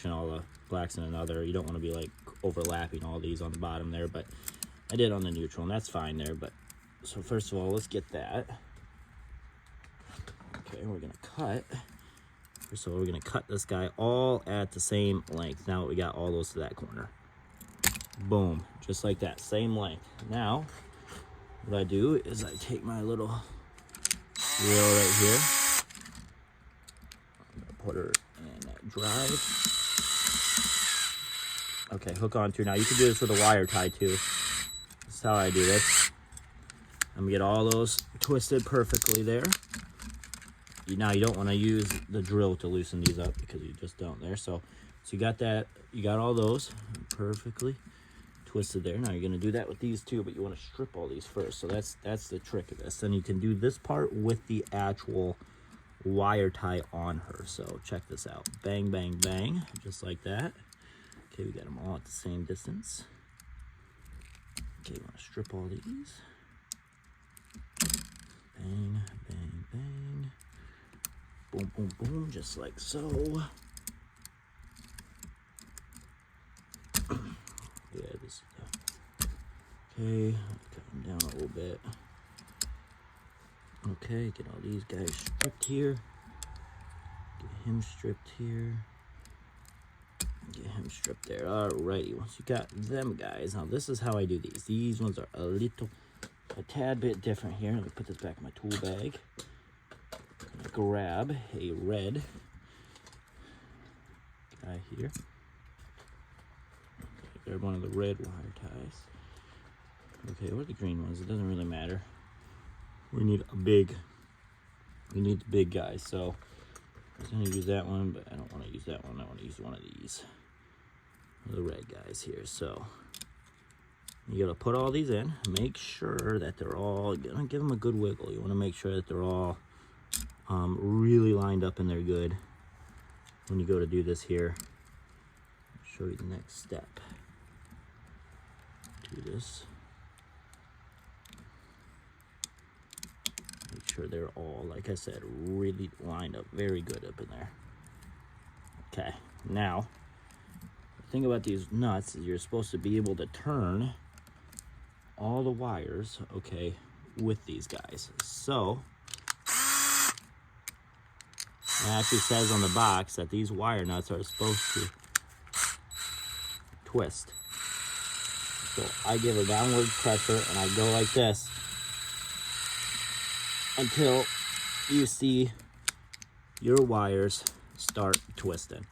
junction, all the blacks in another. You don't want to be like overlapping all these on the bottom there, but I did on the neutral, and that's fine there. But so first of all, let's get that. Okay, we're gonna cut. First of all, we're gonna cut this guy all at the same length. Now we got all those to that corner. Boom, just like that, same length. Now, what I do is I take my little reel right here. I'm gonna put her in that drive. Okay, hook on through. Now you can do this with a wire tie too. This is how I do this. I'm gonna get all those twisted perfectly there. Now you don't want to use the drill to loosen these up because you just don't there. So you got that, you got all those perfectly twisted there. Now you're gonna do that with these too, but you want to strip all these first. So that's the trick of this. Then you can do this part with the actual wire tie on her. So check this out. Bang, bang, bang, just like that. Okay, we got them all at the same distance. Okay, you want to strip all these. Bang, bang, bang. Boom, boom, boom, just like so. Yeah, this. Okay, cut them down a little bit. Okay, get all these guys stripped here. Get him stripped here. Get him stripped there. Alrighty, once you got them guys, now this is how I do these. These ones are a tad bit different here. Let me put this back in my tool bag. Grab a red guy here. Okay, grab one of the red wire ties. Okay, what are the green ones? It doesn't really matter. We need the big guy. So I was gonna use that one, but I don't want to use that one. I want to use one of these, the red guys here. So you gotta put all these in. Make sure that they're all, gonna give them a good wiggle. You want to make sure that they're all really lined up and they're good when you go to do this here. I'll show you the next step. Do this. Make sure they're all, like I said, really lined up, very good up in there. Okay, now the thing about these nuts is you're supposed to be able to turn all the wires, okay, with these guys. So it actually says on the box that these wire nuts are supposed to twist. So I give a downward pressure and I go like this until you see your wires start twisting.